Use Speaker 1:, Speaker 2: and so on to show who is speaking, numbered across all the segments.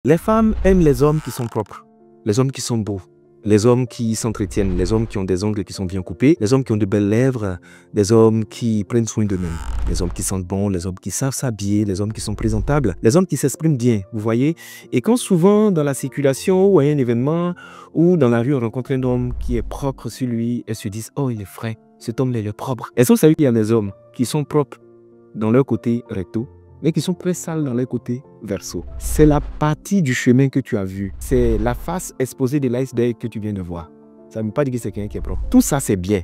Speaker 1: Les femmes aiment les hommes qui sont propres, les hommes qui sont beaux, les hommes qui s'entretiennent, les hommes qui ont des ongles qui sont bien coupés, les hommes qui ont de belles lèvres, les hommes qui prennent soin d'eux-mêmes, les hommes qui sentent bon, les hommes qui savent s'habiller, les hommes qui sont présentables, les hommes qui s'expriment bien, vous voyez. Et quand souvent dans la circulation ou à un événement ou dans la rue on rencontre un homme qui est propre sur lui, elles se disent « Oh, il est frais, cet homme-là il est propre ». Est-ce que vous savez qu'il y a des hommes qui sont propres dans leur côté recto, mais qui sont très sales dans leur côté verso? C'est la partie du chemin que tu as vu. C'est la face exposée de l'iceberg que tu viens de voir. Ça ne veut pas dire que c'est quelqu'un qui est propre. Tout ça, c'est bien.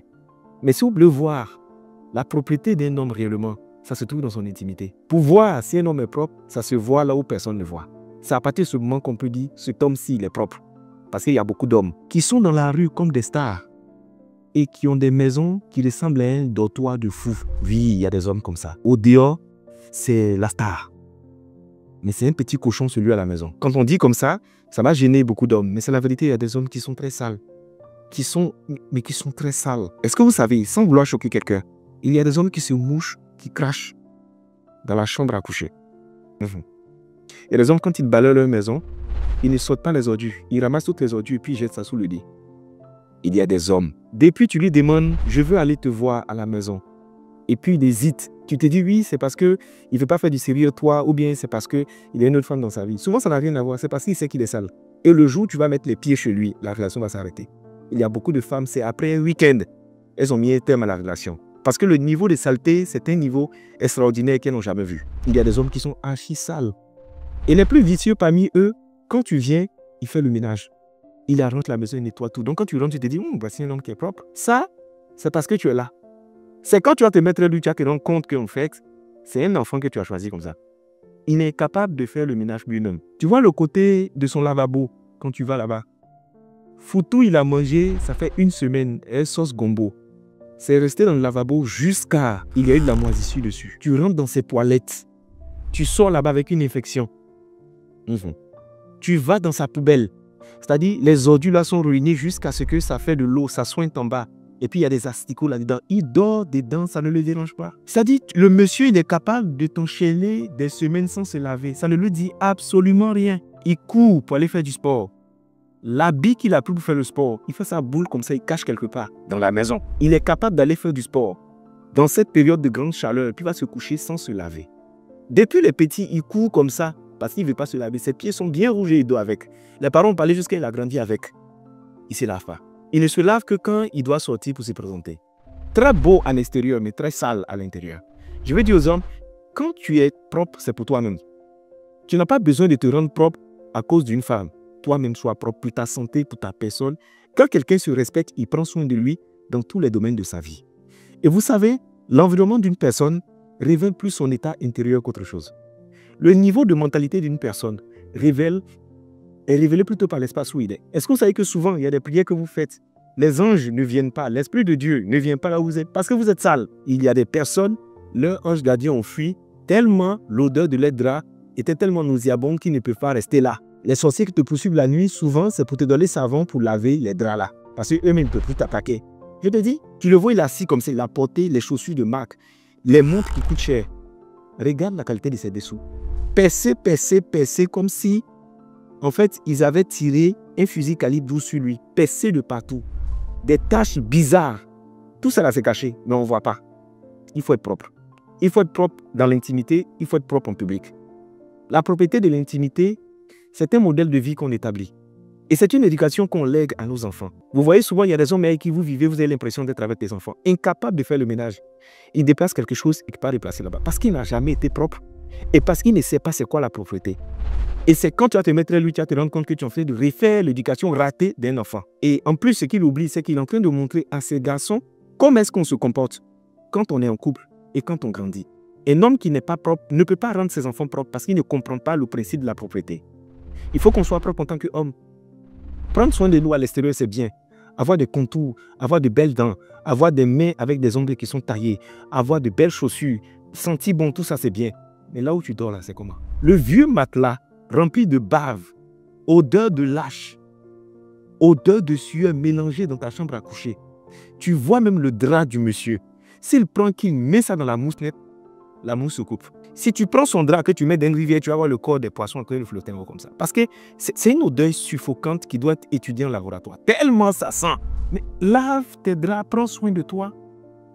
Speaker 1: Mais si vous voulez voir la propriété d'un homme réellement, ça se trouve dans son intimité. Pour voir si un homme est propre, ça se voit là où personne ne voit. C'est à partir de ce moment qu'on peut dire cet homme-ci, il est propre. Parce qu'il y a beaucoup d'hommes qui sont dans la rue comme des stars et qui ont des maisons qui ressemblent à un dortoir de fou. Oui, il y a des hommes comme ça. Au dehors, c'est la star. Mais c'est un petit cochon celui à la maison. Quand on dit comme ça va gêner beaucoup d'hommes. Mais c'est la vérité, il y a des hommes qui sont très sales. Qui sont très sales. Est-ce que vous savez, sans vouloir choquer quelqu'un, il y a des hommes qui se mouchent, qui crachent dans la chambre à coucher. Il y a des hommes, quand ils balayent leur maison, ils ne sortent pas les ordures. Ils ramassent toutes les ordures et puis ils jettent ça sous le lit. Il y a des hommes. Depuis, tu lui demandes, je veux aller te voir à la maison. Et puis il hésite. Tu te dis oui, c'est parce qu'il ne veut pas faire du sérieux toi, ou bien c'est parce qu'il y a une autre femme dans sa vie. Souvent, ça n'a rien à voir. C'est parce qu'il sait qu'il est sale. Et le jour où tu vas mettre les pieds chez lui, la relation va s'arrêter. Il y a beaucoup de femmes, c'est après un week-end, elles ont mis un terme à la relation. Parce que le niveau de saleté, c'est un niveau extraordinaire qu'elles n'ont jamais vu. Il y a des hommes qui sont archi sales. Et les plus vicieux parmi eux, quand tu viens, il fait le ménage. Il arrange la maison, il nettoie tout. Donc quand tu rentres, tu te dis, voici un homme qui est propre. Ça, c'est parce que tu es là. C'est quand tu vas te mettre lui, tu vas te rendre compte qu'en fait, c'est un enfant que tu as choisi comme ça. Il est capable de faire le ménage lui-même. Tu vois le côté de son lavabo quand tu vas là-bas. Foutou, il a mangé, ça fait une semaine, une sauce gombo. C'est resté dans le lavabo jusqu'à il y a eu de la moisissure dessus. Tu rentres dans ses toilettes. Tu sors là-bas avec une infection. Tu vas dans sa poubelle. C'est-à-dire, les ordures là sont ruinées jusqu'à ce que ça fait de l'eau, ça soigne en bas. Et puis, il y a des asticots là-dedans. Il dort dedans, ça ne le dérange pas. C'est-à-dire, le monsieur, il est capable de t'enchaîner des semaines sans se laver. Ça ne lui dit absolument rien. Il court pour aller faire du sport. L'habit qu'il a pris pour faire le sport, il fait sa boule comme ça, il cache quelque part dans la maison. Il est capable d'aller faire du sport dans cette période de grande chaleur, puis il va se coucher sans se laver. Depuis les petits, il court comme ça parce qu'il ne veut pas se laver. Ses pieds sont bien rouges et il dort avec. Les parents ont parlé jusqu'à il a grandi avec. Il ne se lave pas. Il ne se lave que quand il doit sortir pour se présenter. Très beau à l'extérieur, mais très sale à l'intérieur. Je veux dire aux hommes, quand tu es propre, c'est pour toi-même. Tu n'as pas besoin de te rendre propre à cause d'une femme. Toi-même, sois propre pour ta santé, pour ta personne. Quand quelqu'un se respecte, il prend soin de lui dans tous les domaines de sa vie. Et vous savez, l'environnement d'une personne révèle plus son état intérieur qu'autre chose. Le niveau de mentalité d'une personne est révélé plutôt par l'espace où il est. Est-ce que vous savez que souvent, il y a des prières que vous faites, les anges ne viennent pas, l'Esprit de Dieu ne vient pas là où vous êtes, parce que vous êtes sale. Il y a des personnes, leurs anges gardiens ont fui, tellement l'odeur de leurs draps était tellement nauséabonde qu'ils ne peuvent pas rester là. Les sorciers qui te poursuivent la nuit, souvent, c'est pour te donner savon pour laver les draps là, parce qu'eux-mêmes ne peuvent plus t'attaquer. Je te dis, tu le vois, il est assis comme ça, il a porté les chaussures de marque, les montres qui coûtent cher. Regarde la qualité de ses dessous. Percé, percé, percé, comme si en fait, ils avaient tiré un fusil calibre 12 sur lui, percé de partout. Des taches bizarres. Tout ça là, c'est caché, mais on ne voit pas. Il faut être propre. Il faut être propre dans l'intimité, il faut être propre en public. La propriété de l'intimité, c'est un modèle de vie qu'on établit. Et c'est une éducation qu'on lègue à nos enfants. Vous voyez souvent, il y a des hommes avec qui vous vivez, vous avez l'impression d'être avec tes enfants, incapables de faire le ménage. Il déplace quelque chose et il peut pas déplacer là-bas. Parce qu'il n'a jamais été propre. Et parce qu'il ne sait pas c'est quoi la propriété. Et c'est quand tu vas te mettre lui, tu vas te rendre compte que tu es en train de refaire l'éducation ratée d'un enfant. Et en plus, ce qu'il oublie, c'est qu'il est en train de montrer à ses garçons comment est-ce qu'on se comporte quand on est en couple et quand on grandit. Un homme qui n'est pas propre ne peut pas rendre ses enfants propres parce qu'il ne comprend pas le principe de la propriété. Il faut qu'on soit propre en tant qu'homme. Prendre soin de nous à l'extérieur, c'est bien. Avoir des contours, avoir de belles dents, avoir des mains avec des ongles qui sont taillés, avoir de belles chaussures, sentir bon, tout ça, c'est bien. Mais là où tu dors, là, c'est comment? Le vieux matelas rempli de bave, odeur de lâche, odeur de sueur mélangée dans ta chambre à coucher. Tu vois même le drap du monsieur. S'il prend, qu'il met ça dans la mousse nette, la mousse se coupe. Si tu prends son drap que tu mets dans une rivière, tu vas voir le corps des poissons en train de flotter comme ça. Parce que c'est une odeur suffocante qui doit être étudiée en laboratoire. Tellement ça sent. Mais lave tes draps, prends soin de toi.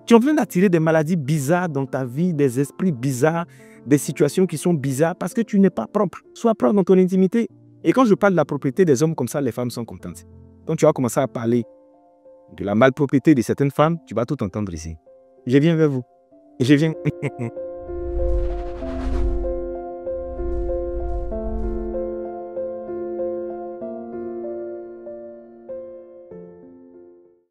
Speaker 1: Tu es en train d'attirer des maladies bizarres dans ta vie, des esprits bizarres, des situations qui sont bizarres parce que tu n'es pas propre. Sois propre dans ton intimité. Et quand je parle de la propriété des hommes comme ça, les femmes sont contentes. Donc tu vas commencer à parler de la malpropriété de certaines femmes, tu vas tout entendre ici. Je viens vers vous. Et je viens...